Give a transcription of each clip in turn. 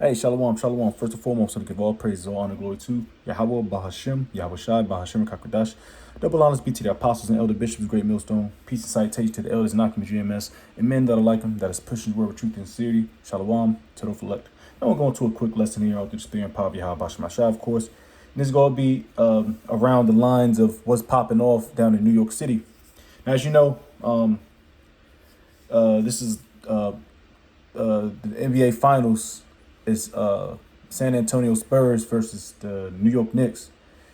Hey, Shalom, Shalom. First and foremost, I give all praises, all honor, glory to Yahweh, Bahashim, Yahweh Shai, Bahashim, Kakradash. Double honors be to the apostles and elder bishops, great millstone. Peace and citation to the elders, knocking the GMS, and men that are like them, that is pushing the word of truth and sincerity. Shalom, to the elect. Now we're going to a quick lesson here, all through the spirit and power of Yahweh, Bahashim, Shai, of course. And this is going to be around the lines of what's popping off down in New York City. Now, as you know, this is the NBA Finals is San Antonio Spurs versus the New York Knicks,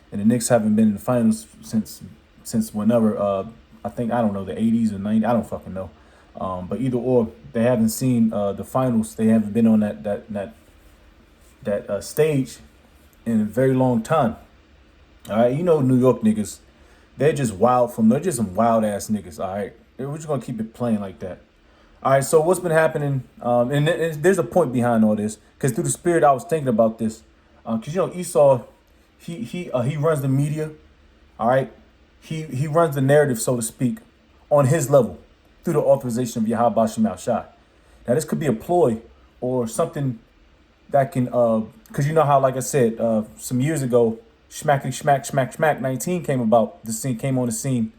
and the Knicks haven't been in the finals since whenever. I don't know, the 80s or 90s. I don't fucking know. But either or, they haven't seen the finals. They haven't been on that stage in a very long time. All right, you know New York niggas, they're just they're just some wild ass niggas. All right, we're just gonna keep it playing like that. All right, so what's been happening? And there's a point behind all this, because through the spirit, I was thinking about this. Because Esau, he runs the media. All right, he runs the narrative, so to speak, on his level through the authorization of Yahweh Shemal Shai. Now, this could be a ploy or something that can, because you know how, like I said, some years ago, Schmackety Schmack Schmack Schmack 19 came on the scene.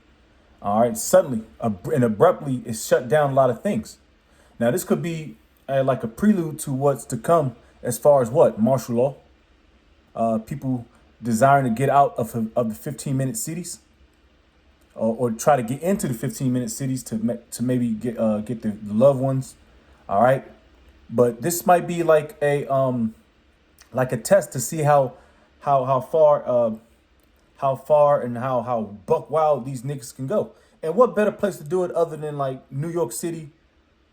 All right, suddenly and abruptly, it shut down a lot of things. Now, this could be like a prelude to what's to come as far as what? Martial law. People desiring to get out of the 15-minute cities, or try to get into the 15-minute cities to maybe get the loved ones. All right, but this might be like a test to see how far and how buck wild these niggas can go. And what better place to do it other than like New York City,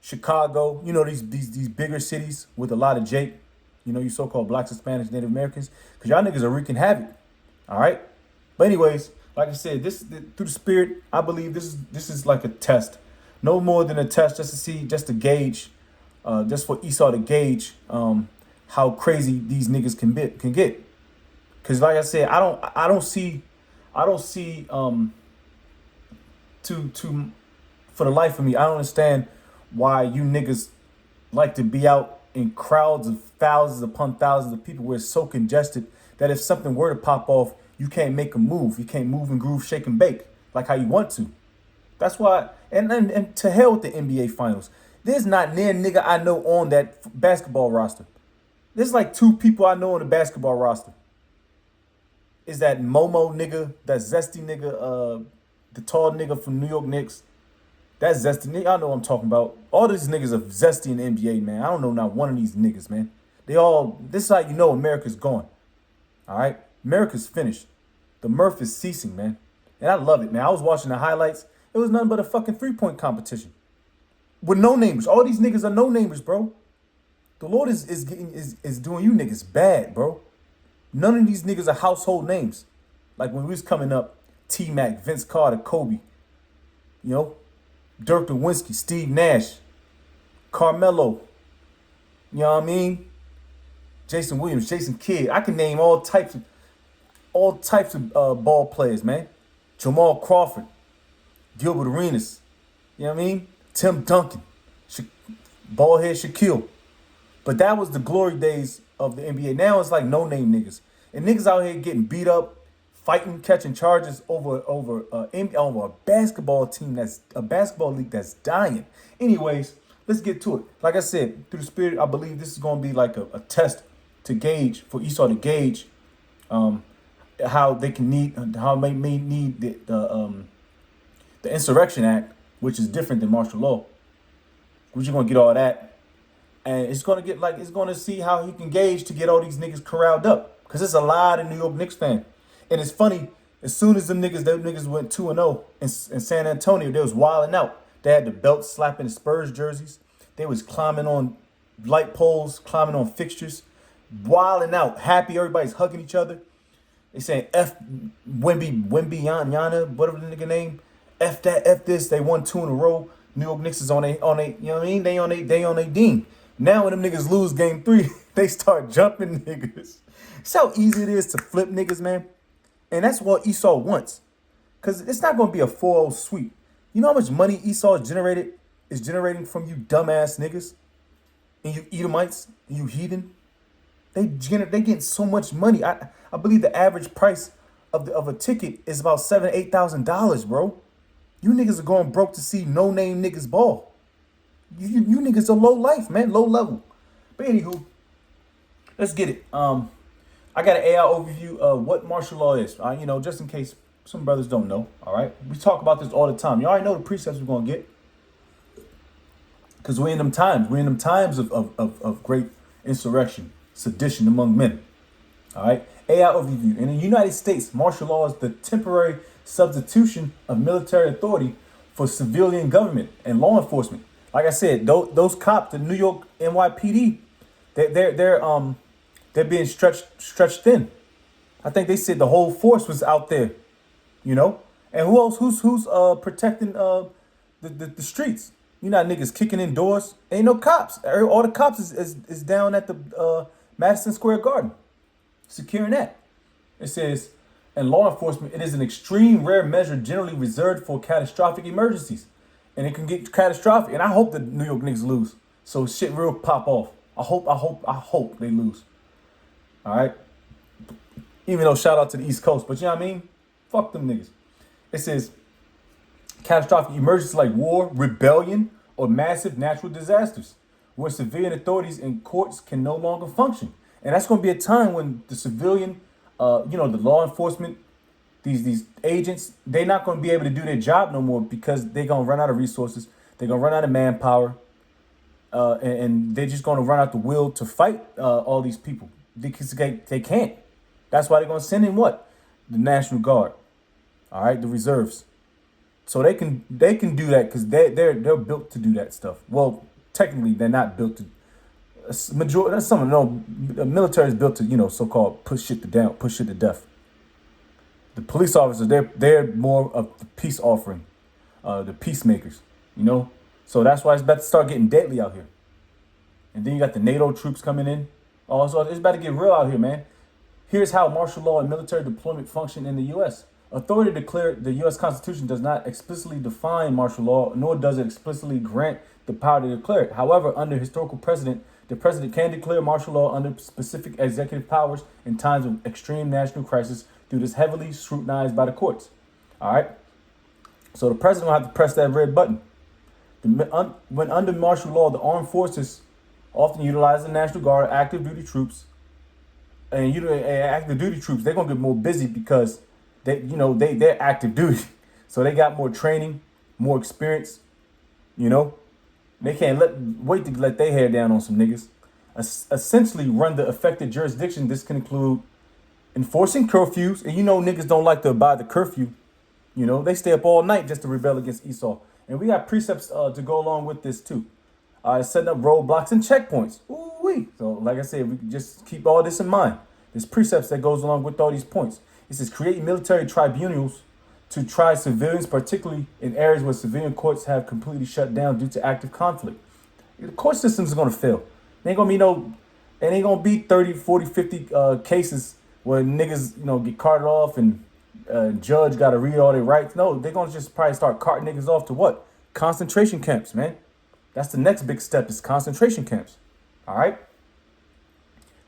Chicago, you know, these bigger cities with a lot of Jake, you know, you so-called blacks, Hispanics, Native Americans, because y'all niggas are wreaking havoc. All right. But anyways, like I said, through the spirit, I believe this is like a test. No more than a test, just to gauge, just for Esau to gauge how crazy these niggas can get. Cause like I said, I don't see to for the life of me, I don't understand why you niggas like to be out in crowds of thousands upon thousands of people where it's so congested that if something were to pop off, you can't make a move. You can't move and groove, shake and bake like how you want to. That's why, and to hell with the NBA Finals. There's not near nigga I know on that basketball roster. There's like two people I know on the basketball roster. Is that Momo nigga, that zesty nigga, the tall nigga from New York Knicks. That zesty nigga, I know what I'm talking about. All these niggas are zesty in the NBA, man. I don't know not one of these niggas, man. This is how you know America's gone. All right? America's finished. The mirth is ceasing, man. And I love it, man. I was watching the highlights. It was nothing but a fucking 3-point competition. With no-namers. All these niggas are no-namers, bro. The Lord is doing you niggas bad, bro. None of these niggas are household names. Like when we was coming up, T-Mac, Vince Carter, Kobe, you know, Dirk Nowitzki, Steve Nash, Carmelo, you know what I mean? Jason Williams, Jason Kidd. I can name all types of ball players, man. Jamal Crawford, Gilbert Arenas, you know what I mean? Tim Duncan, ballhead Shaquille. But that was the glory days of the NBA. Now it's like no-name niggas. And niggas out here getting beat up, fighting, catching charges over a basketball team a basketball league that's dying. Anyways, let's get to it. Like I said, through the spirit, I believe this is going to be like a test to gauge, for Esau to gauge how they may need the Insurrection Act, which is different than martial law. We're just going to get all that. And it's going to see how he can gauge to get all these niggas corralled up. Because there's a lot of New York Knicks fans. And it's funny, as soon as them niggas went 2-0 in San Antonio, they was wilding out. They had the belt slapping the Spurs jerseys. They was climbing on light poles, climbing on fixtures, wilding out, happy, everybody's hugging each other. They saying F Wemby Yana, whatever the nigga name. F that, F this. They won 2 in a row. New York Knicks is on a, you know what I mean? They on a ding. Now when them niggas lose game 3, they start jumping niggas. See how easy it is to flip niggas, man? And that's what Esau wants. Because it's not going to be a 4-0 sweep. You know how much money Esau is generating from you dumbass niggas? And you Edomites? And you heathen? They get so much money. I believe the average price of a ticket is about $7,000-8,000, bro. You niggas are going broke to see no name niggas ball. You niggas are low life, man, low level. But anywho, let's get it. I got an AI overview of what martial law is. Just in case some brothers don't know. All right, we talk about this all the time. You already know the precepts we're gonna get, because we're in them times. We're in them times of great insurrection, sedition among men. All right, AI overview. In the United States, martial law is the temporary substitution of military authority for civilian government and law enforcement. Like I said, those cops, the New York NYPD, they're being stretched thin. I think they said the whole force was out there, you know. And who else? Who's protecting the streets? You know, niggas kicking in doors. Ain't no cops. All the cops is down at the Madison Square Garden, securing that. It says, in law enforcement, it is an extreme rare measure generally reserved for catastrophic emergencies. And it can get catastrophic. And I hope the New York Knicks lose, so shit real pop off. I hope they lose. All right. Even though shout out to the East Coast, but you know what I mean? Fuck them niggas. It says catastrophic emergencies like war, rebellion, or massive natural disasters, where civilian authorities and courts can no longer function. And that's going to be a time when the civilian, the law enforcement, these agents, they're not going to be able to do their job no more, because they're going to run out of resources. They're going to run out of manpower. And they're just going to run out the will to fight all these people, because they can't. That's why they're going to send in what? The National Guard. All right, the reserves. So they can do that, because they're built to do that stuff. Well, technically they're not built to. Majority, that's some the military is built to, so-called push shit to death. The police officers, they're more of the peace offering, the peacemakers, So that's why it's about to start getting deadly out here. And then you got the NATO troops coming in. Also, it's about to get real out here, man. Here's how martial law and military deployment function in the U.S. Authority to declare. The U.S. Constitution does not explicitly define martial law, nor does it explicitly grant the power to declare it. However, under historical precedent, the president can declare martial law under specific executive powers in times of extreme national crisis through this heavily scrutinized by the courts. All right? So the president will have to press that red button. When under martial law, the armed forces often utilize the National Guard, active duty troops, and active duty troops. They're gonna get more busy because they're active duty, so they got more training, more experience. They can't wait to let their hair down on some niggas. Essentially, run the affected jurisdiction. This can include enforcing curfews, and niggas don't like to abide the curfew. They stay up all night just to rebel against Esau. And we got precepts to go along with this too. Setting up roadblocks and checkpoints. Ooh-wee. So like I said, we can just keep all this in mind. There's precepts that goes along with all these points. It says create military tribunals to try civilians, particularly in areas where civilian courts have completely shut down due to active conflict. The court systems are going to fail. There ain't going to be it ain't going to be 30, 40, 50 cases where niggas, get carted off and judge got to read all their rights. No, they're going to just probably start carting niggas off to what? Concentration camps, man. That's the next big step, is concentration camps. All right.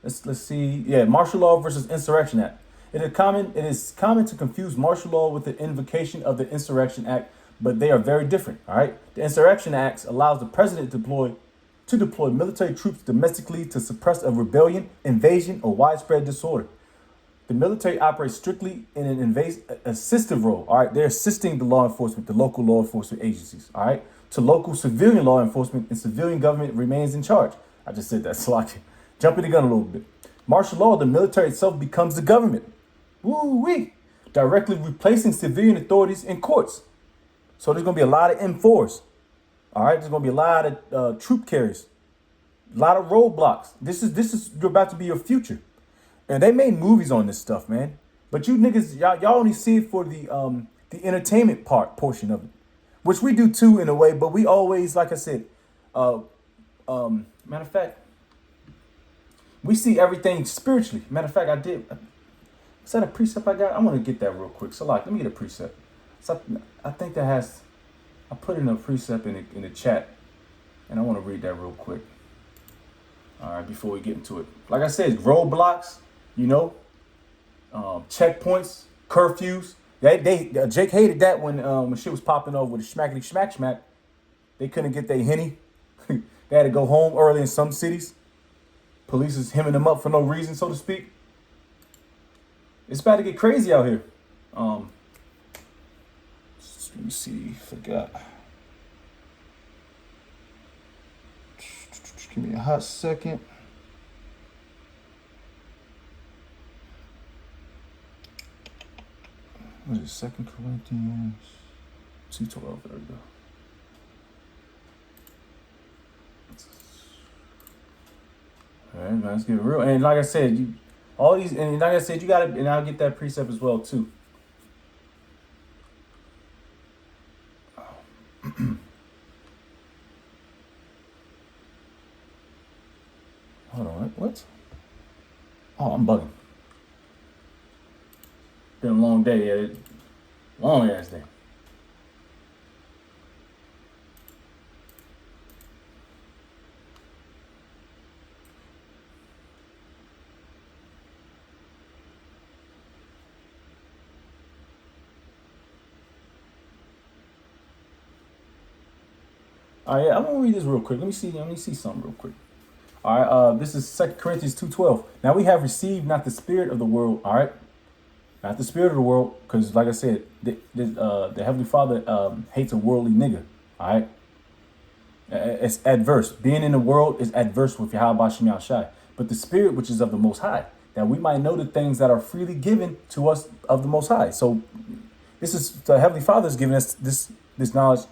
Let's see. Yeah, Martial Law versus Insurrection Act. It is common to confuse martial law with the invocation of the Insurrection Act, but they are very different. All right. The Insurrection Act allows the president to deploy military troops domestically to suppress a rebellion, invasion, or widespread disorder. The military operates strictly in an assistive role. All right. They're assisting the law enforcement, the local law enforcement agencies. All right. To local civilian law enforcement, and civilian government remains in charge. I just said that, Slocky. Jumping the gun a little bit. Martial law, the military itself becomes the government. Woo-wee. Directly replacing civilian authorities in courts. So there's going to be a lot of M4s. All right. There's going to be a lot of troop carriers. A lot of roadblocks. This is you're about to be your future. And they made movies on this stuff, man. But you niggas, y'all only see it for the entertainment portion of it. Which we do too in a way, but we always, like I said, matter of fact, we see everything spiritually. Matter of fact, is that a precept I got? I want to get that real quick. So let me get a precept. So I think I put in a precept in the chat, and I want to read that real quick. All right, before we get into it, like I said, roadblocks, you know, checkpoints, curfews. Jake hated that when shit was popping over with the schmackety schmack schmack. They couldn't get their henny. They had to go home early in some cities. Police is hemming them up for no reason, so to speak. It's about to get crazy out here. Let me see. Forgot. Give me a hot second. What is it? 2 Corinthians 2:12. There we go. All right, let's get real. And like I said, all these, and like I said, you gotta, and I'll get that precept as well too. Hold on, what? Oh, I'm bugging. Been a long day, long ass day. All right, I'm gonna read this real quick. Let me see something real quick. All right, this is 2 Corinthians 2:12. Now we have received not the spirit of the world. All right, not the spirit of the world, because like I said, the Heavenly Father hates a worldly nigga. All right, it's adverse. Being in the world is adverse with Yahweh Shem Shai. But the spirit which is of the Most High, that we might know the things that are freely given to us of the Most High. So this is the Heavenly Father is giving us this knowledge,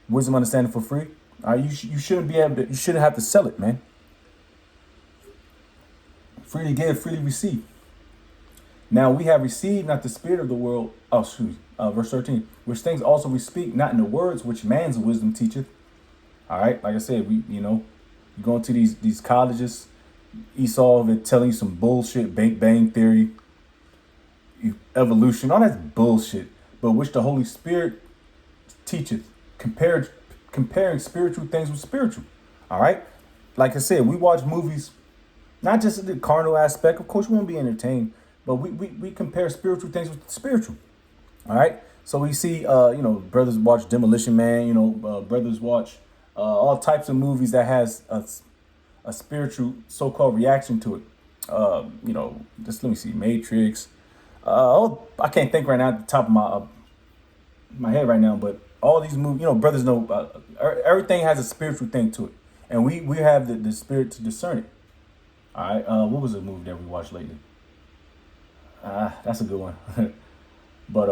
wisdom, understanding for free. All right, you shouldn't be able to. You shouldn't have to sell it, man. Freely give, freely receive. Now we have received not the spirit of the world. Oh, excuse me. Verse 13. Which things also we speak, not in the words which man's wisdom teacheth. All right, like I said, you go into these colleges, Esau, they're telling you some bullshit, Bang Theory, evolution, all that's bullshit. But which the Holy Spirit teacheth, comparing spiritual things with spiritual. All right, like I said, we watch movies. Not just the carnal aspect. Of course, we want to be entertained, but we compare spiritual things with spiritual. All right. So we see, brothers watch Demolition Man. Brothers watch all types of movies that has a spiritual so-called reaction to it. Just let me see, Matrix. I can't think right now at the top of my head right now, but all these movies, brothers know everything has a spiritual thing to it, and we have the spirit to discern it. All right, what was the movie that we watched lately? That's a good one. But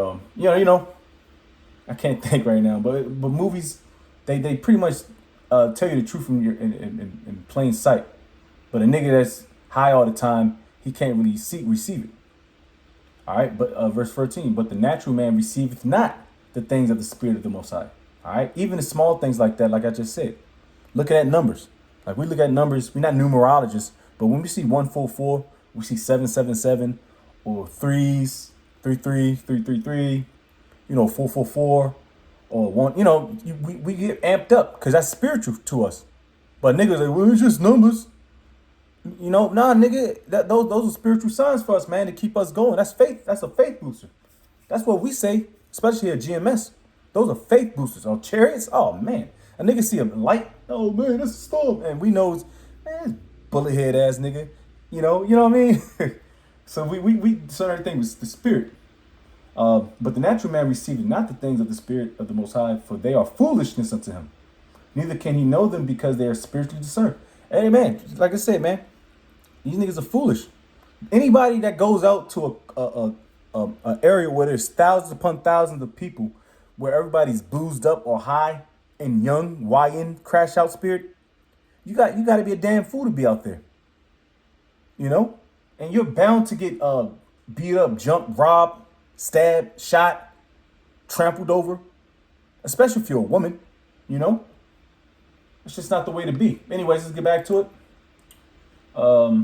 I can't think right now. But movies, they pretty much tell you the truth from your in plain sight. But a nigga that's high all the time, he can't really receive it. All right, but verse 13. But the natural man receiveth not the things of the Spirit of the Most High. All right, even the small things like that, like I just said. Looking at numbers, like we look at numbers. We're not numerologists. But when we see 144, we see 777, or 333, 333, 444, or one. We get amped up because that's spiritual to us. But niggas like, well, it's just numbers. Nah, nigga, those are spiritual signs for us, man, to keep us going. That's faith. That's a faith booster. That's what we say, especially at GMS. Those are faith boosters. On chariots, oh man, a nigga see a light. Oh man, that's a storm, and we know, man. Bullet head ass nigga, you know what I mean? So we discern everything with the spirit. But the natural man receiveth not the things of the Spirit of the Most High, for they are foolishness unto him. Neither can he know them because they are spiritually discerned. Hey man, like I said, man, these niggas are foolish. Anybody that goes out to a area where there's thousands upon thousands of people, where everybody's boozed up or high and young, YN, crash out spirit, you got to be a damn fool to be out there, and you're bound to get beat up, jumped, robbed, stabbed, shot, trampled over, especially if you're a woman. It's just not the way to be. Anyways, let's get back to it. I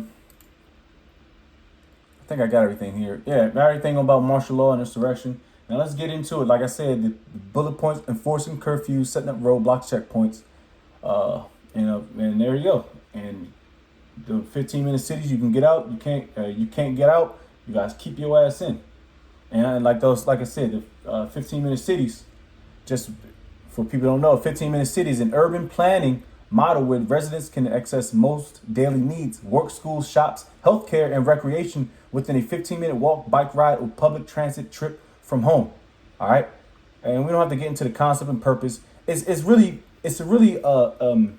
think I got everything here. Yeah, got everything about martial law and insurrection. Now let's get into it. Like I said, the bullet points, enforcing curfews, setting up roadblocks, checkpoints. And there you go. And The 15-minute cities, you can get out. You can't get out. You guys keep your ass in. And like I said, the 15-minute cities, just for people who don't know, 15-minute cities an urban planning model where residents can access most daily needs, work, schools, shops, healthcare, and recreation within a 15-minute walk, bike ride, or public transit trip from home. All right, and we don't have to get into the concept and purpose. It's really a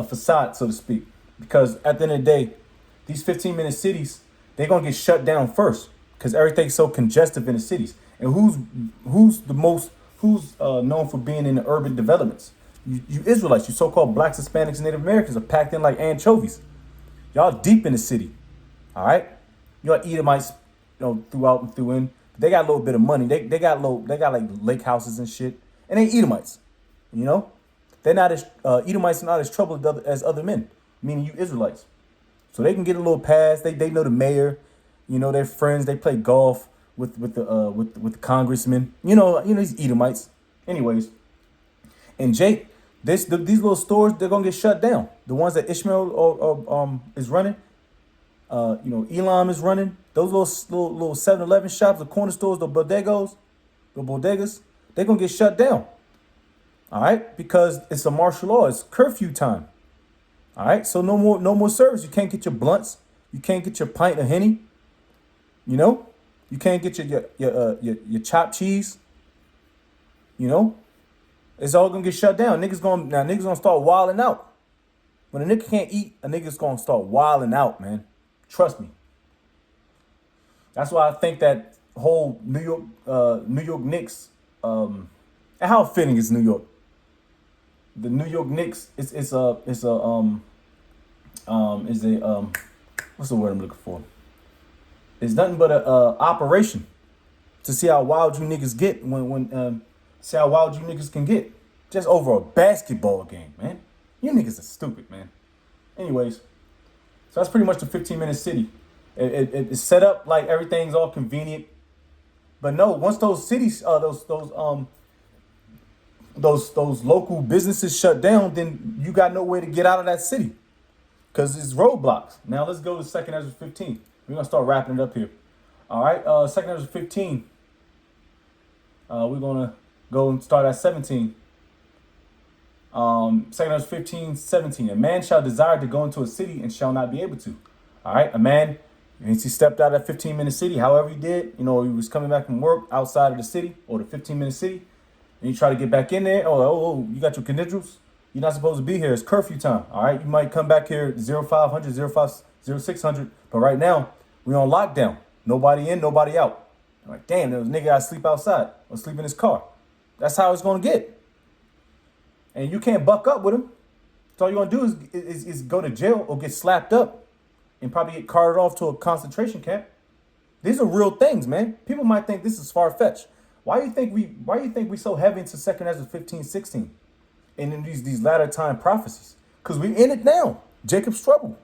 facade, so to speak, because at the end of the day, these 15-minute cities, they're gonna get shut down first because everything's so congested in the cities. And who's known for being in the urban developments? You Israelites, you so-called blacks, Hispanics, and Native Americans are packed in like anchovies. Y'all deep in the city, all right? You got Edomites, throughout and through in. They got a little bit of money. They got like lake houses and shit, and they Edomites. You know, they're not as Edomites are not as troubled as other men, meaning you Israelites. So they can get a little pass. They know the mayor, they're friends. They play golf with the congressman. These Edomites. Anyways, and Jake, these little stores, they're gonna get shut down. The ones that Ishmael is running, Elam is running. Those little 7-Eleven shops, the corner stores, the bodegas, they're gonna get shut down. All right, because it's a martial law. It's curfew time. All right, so no more service. You can't get your blunts. You can't get your pint of Henny. You can't get your chopped cheese. It's all gonna get shut down. Niggas gonna start wilding out. When a nigga can't eat, a nigga's gonna start wilding out, man. Trust me. That's why I think that whole New York Knicks, and how fitting is New York? The New York Knicks is a what's the word I'm looking for? It's nothing but a operation to see how wild you niggas get when see how wild you niggas can get just over a basketball game, man. You niggas are stupid, man. Anyways, so that's pretty much the 15-minute city. It's set up like everything's all convenient, but no, once those cities, those local businesses shut down, then you got no way to get out of that city because it's roadblocks. Now let's go to 2 Ezra 15. We're gonna start wrapping it up here. All right, 2 Ezra 15. We're gonna go and start at 17. 2 Ezra 15:17. A man shall desire to go into a city and shall not be able to. All right, a man, once he stepped out of that 15-minute city, however he did, he was coming back from work outside of the city or the 15-minute city, and you try to get back in there. Oh, you got your credentials? You're not supposed to be here. It's curfew time. All right, you might come back here 0500, 0600, but right now we're on lockdown. Nobody in, nobody out. I'm like, damn, there was a nigga gotta sleep outside or sleep in his car. That's how it's gonna get. And you can't buck up with him. So all you're gonna do is go to jail or get slapped up and probably get carted off to a concentration camp. These are real things, man. People might think this is far-fetched. Why do you think we so heavy into 2 Ezra 15:16 and in these latter time prophecies? Because we're in it now. Jacob's trouble.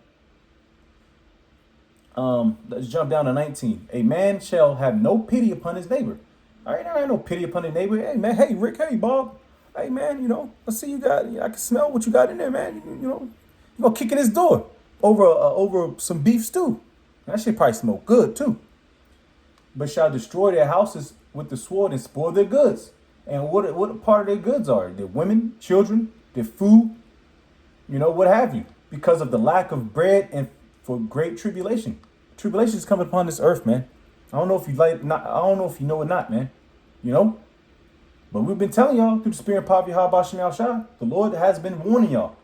Let's jump down to 19. A man shall have no pity upon his neighbor. All right, I ain't no pity upon his neighbor. Hey man, hey Rick, hey Bob. Hey man, I see you got. I can smell what you got in there, man. You gonna kick in his door over some beef stew. That shit probably smell good too. But shall destroy their houses with the sword and spoil their goods. And what part of their goods are? Their women, children, their food, what have you, because of the lack of bread and for great tribulation. Tribulation is coming upon this earth, man. I don't know if you know or not, man. But we've been telling y'all through the spirit and power of Yahweh Shem Shah, the Lord has been warning y'all.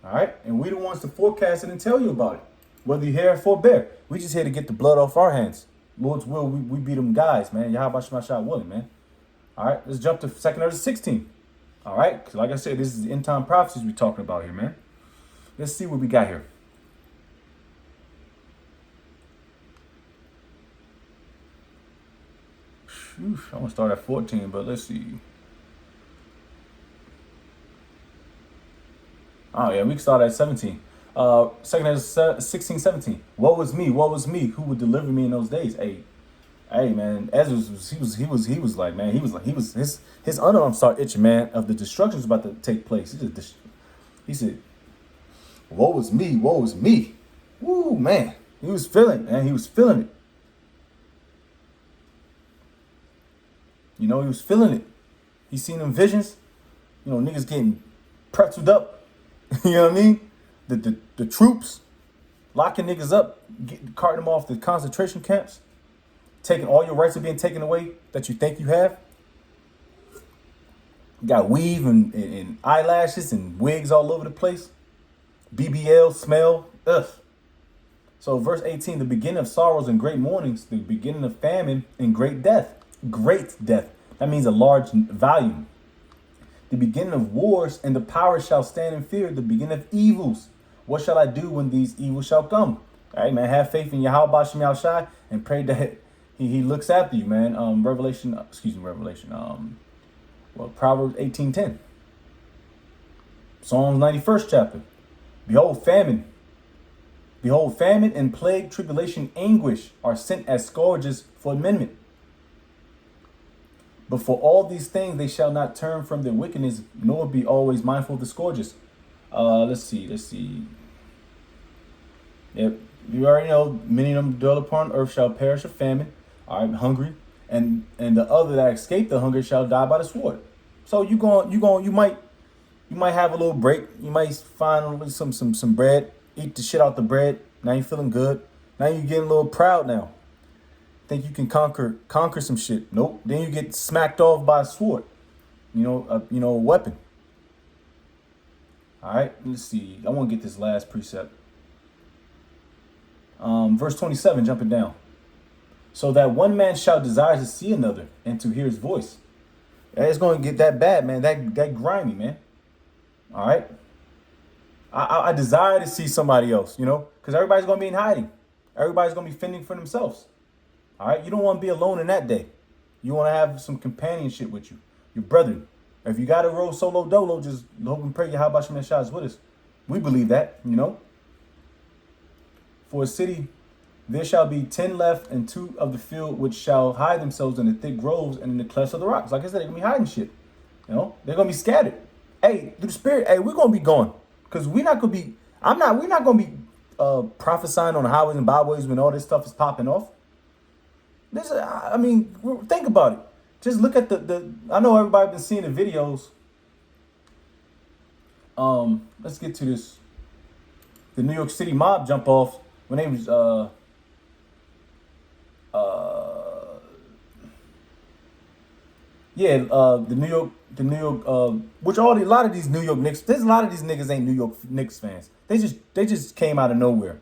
All right? And we the ones to forecast it and tell you about it. Whether you hear or forbear. We just here to get the blood off our hands. Lord's will, we be them guys, man. Yahweh Shem Shah willing, man. All right? Let's jump to 2 Ezra 16. All right? Because like I said, this is the end time prophecies we're talking about here, man. Let's see what we got here. I'm going to start at 14, but let's see. Oh, yeah, we can start at 17. 2 Ezra 16:17. Woe is me, who would deliver me in those days? Hey, man, Ezra, he was like, man, his underarm started itching, man, of the destruction is about to take place. He said, Woe is me, woe is me. Woo, man. He was feeling it, man. He was feeling it. You know, he was feeling it. He seen them visions. You know, niggas getting pretzeled up. You know what I mean? The troops locking niggas up, carting them off the concentration camps, taking all your rights are being taken away that you think you have. You got weave and eyelashes and wigs all over the place. BBL smell. Ugh. So verse 18, the beginning of sorrows and great mournings, the beginning of famine and great death. Great death. That means a large volume. The beginning of wars, and the power shall stand in fear. The beginning of evils. What shall I do when these evils shall come? All right, man. Have faith in Yahweh Shem Yahushai and pray that he looks after you, man. Proverbs 18:10. Psalms 91st chapter. Behold, famine. Behold, famine and plague, tribulation, anguish are sent as scourges for amendment. But for all these things they shall not turn from their wickedness, nor be always mindful of the scourges. Let's see. Yep, you already know, many of them dwell upon earth shall perish of famine. All right, hungry, and the other that escape the hunger shall die by the sword. So you might have a little break. You might find some bread, eat the shit out the bread. Now you feeling good. Now you getting a little proud now. Think you can conquer some shit. Nope. Then you get smacked off by a sword. A weapon. All right, let's see. I want to get this last precept. Verse 27, jumping down. So that one man shall desire to see another and to hear his voice. It's going to get that bad, man. That grimy, man. All right. I desire to see somebody else, because everybody's going to be in hiding. Everybody's going to be fending for themselves. All right. You don't want to be alone in that day. You want to have some companionship with you, your brethren. If you got to roll solo dolo, just hope and pray Yahweh Shem Yahushua is with us. We believe that, For a city, there shall be 10 left, and 2 of the field which shall hide themselves in the thick groves and in the clefts of the rocks. Like I said, they're going to be hiding shit. They're going to be scattered. Hey, through the spirit, we're going to be gone. Because we're not going to be, we're not going to be prophesying on the highways and byways when all this stuff is popping off. Think about it. Just look at I know everybody been seeing the videos. Let's get to this. The New York City mob jump off when they was the New York, which a lot of these New York Knicks, there's a lot of these niggas ain't New York Knicks fans. They just came out of nowhere.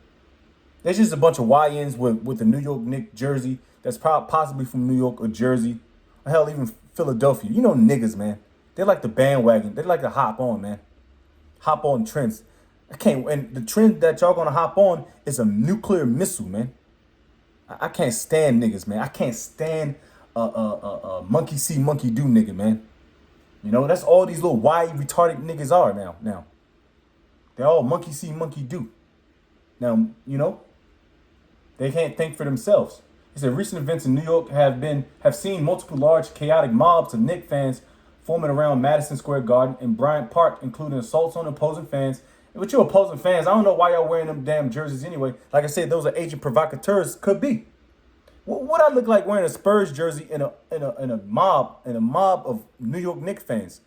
There's just a bunch of YNs with the New York Knicks jersey that's possibly from New York or Jersey, or hell, even Philadelphia. Niggas, man. They're like the bandwagon. They like to hop on, man. Hop on trends. And the trend that y'all gonna hop on is a nuclear missile, man. I can't stand niggas, man. I can't stand monkey see, monkey do nigga, man. That's all these little retarded niggas are now. They're all monkey see, monkey do. Now, they can't think for themselves. He said recent events in New York have seen multiple large chaotic mobs of Knick fans forming around Madison Square Garden and Bryant Park, including assaults on opposing fans. And with you opposing fans, I don't know why y'all wearing them damn jerseys anyway. Like I said, those are agent provocateurs. Could be. What I look like wearing a Spurs jersey in a mob of New York Knicks fans?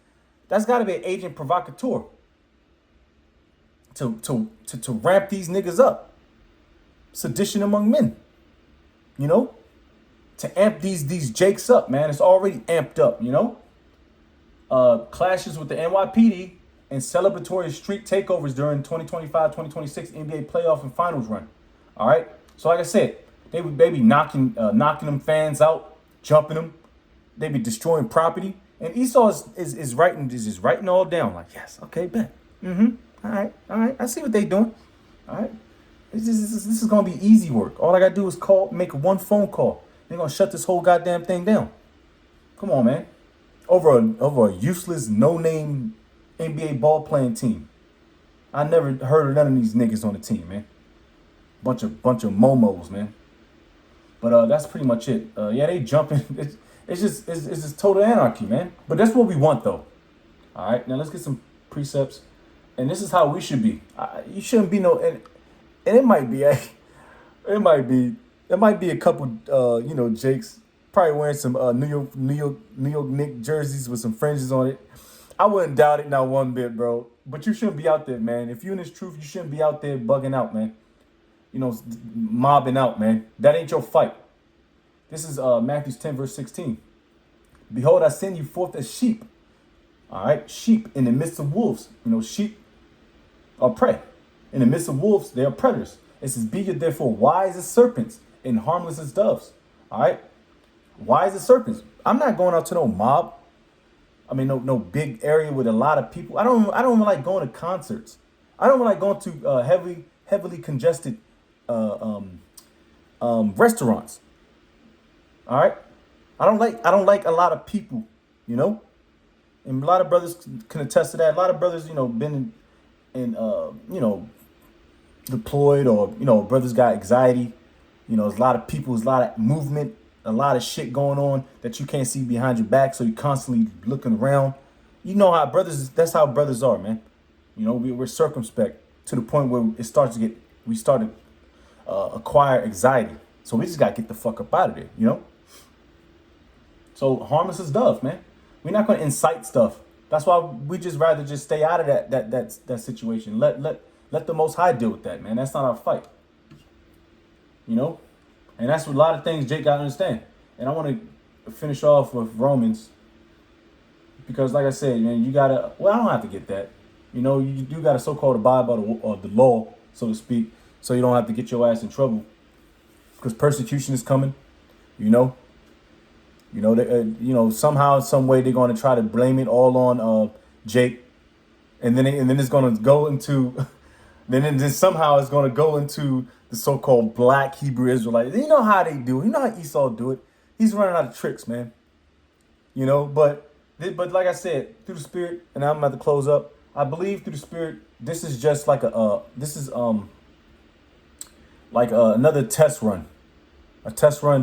That's got to be an agent provocateur to ramp these niggas up. Sedition among men. To amp these jakes up, man. It's already amped up, Clashes with the NYPD and celebratory street takeovers during 2025-2026 NBA playoff and finals run. All right. So like I said, they be knocking them fans out, jumping them. They be destroying property. And Esau is just writing all down like, yes, okay, bet. All right. I see what they doing. All right. This is gonna be easy work. All I gotta do is make one phone call. They're gonna shut this whole goddamn thing down. Come on, man. Over a useless, no-name NBA ball playing team. I never heard of none of these niggas on the team, man. Bunch of momos, man. But that's pretty much it. They jumping. It's just total anarchy, man. But that's what we want, though. All right, now let's get some precepts. And this is how we should be. You shouldn't be no, and it might be, it might be, it might be a couple, Jakes probably wearing some New York Knick jerseys with some fringes on it. I wouldn't doubt it not one bit, bro. But you shouldn't be out there, man. If you're in this truth, you shouldn't be out there bugging out, man. Mobbing out, man. That ain't your fight. This is Matthew 10, verse 16. Behold, I send you forth as sheep. All right, sheep in the midst of wolves. Sheep are prey. In the midst of wolves, they are predators. It says, be ye therefore wise as serpents and harmless as doves. All right, wise as serpents. I'm not going out to no mob. I mean, no big area with a lot of people. I don't even like going to concerts. I don't even like going to heavily congested restaurants. All right, I don't like a lot of people. And a lot of brothers can attest to that. A lot of brothers, been in deployed, or brothers got anxiety. There's a lot of people, there's a lot of movement, a lot of shit going on that you can't see behind your back, so you're constantly looking around. You know how brothers, that's how brothers are, man. We're circumspect to the point where we start to acquire anxiety. So we just got to get the fuck up out of there, So harmless as dove, man. We're not going to incite stuff. That's why we just rather just stay out of that situation. Let the Most High deal with that, man. That's not our fight. And that's what a lot of things Jake got to understand. And I want to finish off with Romans, because like I said, man, you got to, well, I don't have to get that. You do got to so-called abide by the law, so to speak, so you don't have to get your ass in trouble, because persecution is coming, somehow, some way they're going to try to blame it all on Jake, and then it's going to go into, then somehow it's going to go into the so-called black Hebrew Israelites. You know how they do it. You know how Esau do it. He's running out of tricks, man. But like I said, through the Spirit, and I'm about to close up. I believe through the Spirit, this is just like another test run,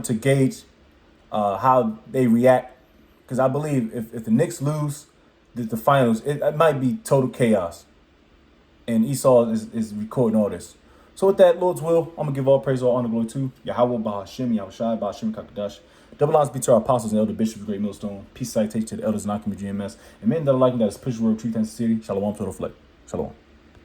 to gauge how they react. Because I believe if the Knicks lose the finals, it might be total chaos. And Esau is recording all this. So with that, Lord's will, I'm going to give all praise, all honor, glory to Yahweh, Bahashim, Yahushai, Bahashim, Kakadash. Double honors be to our apostles and elder bishops of Great Millstone. Peace, salutation to the elders and GMS. And men that are liking that is push word, truth, and sincerity. Shalom to the flesh. Shalom.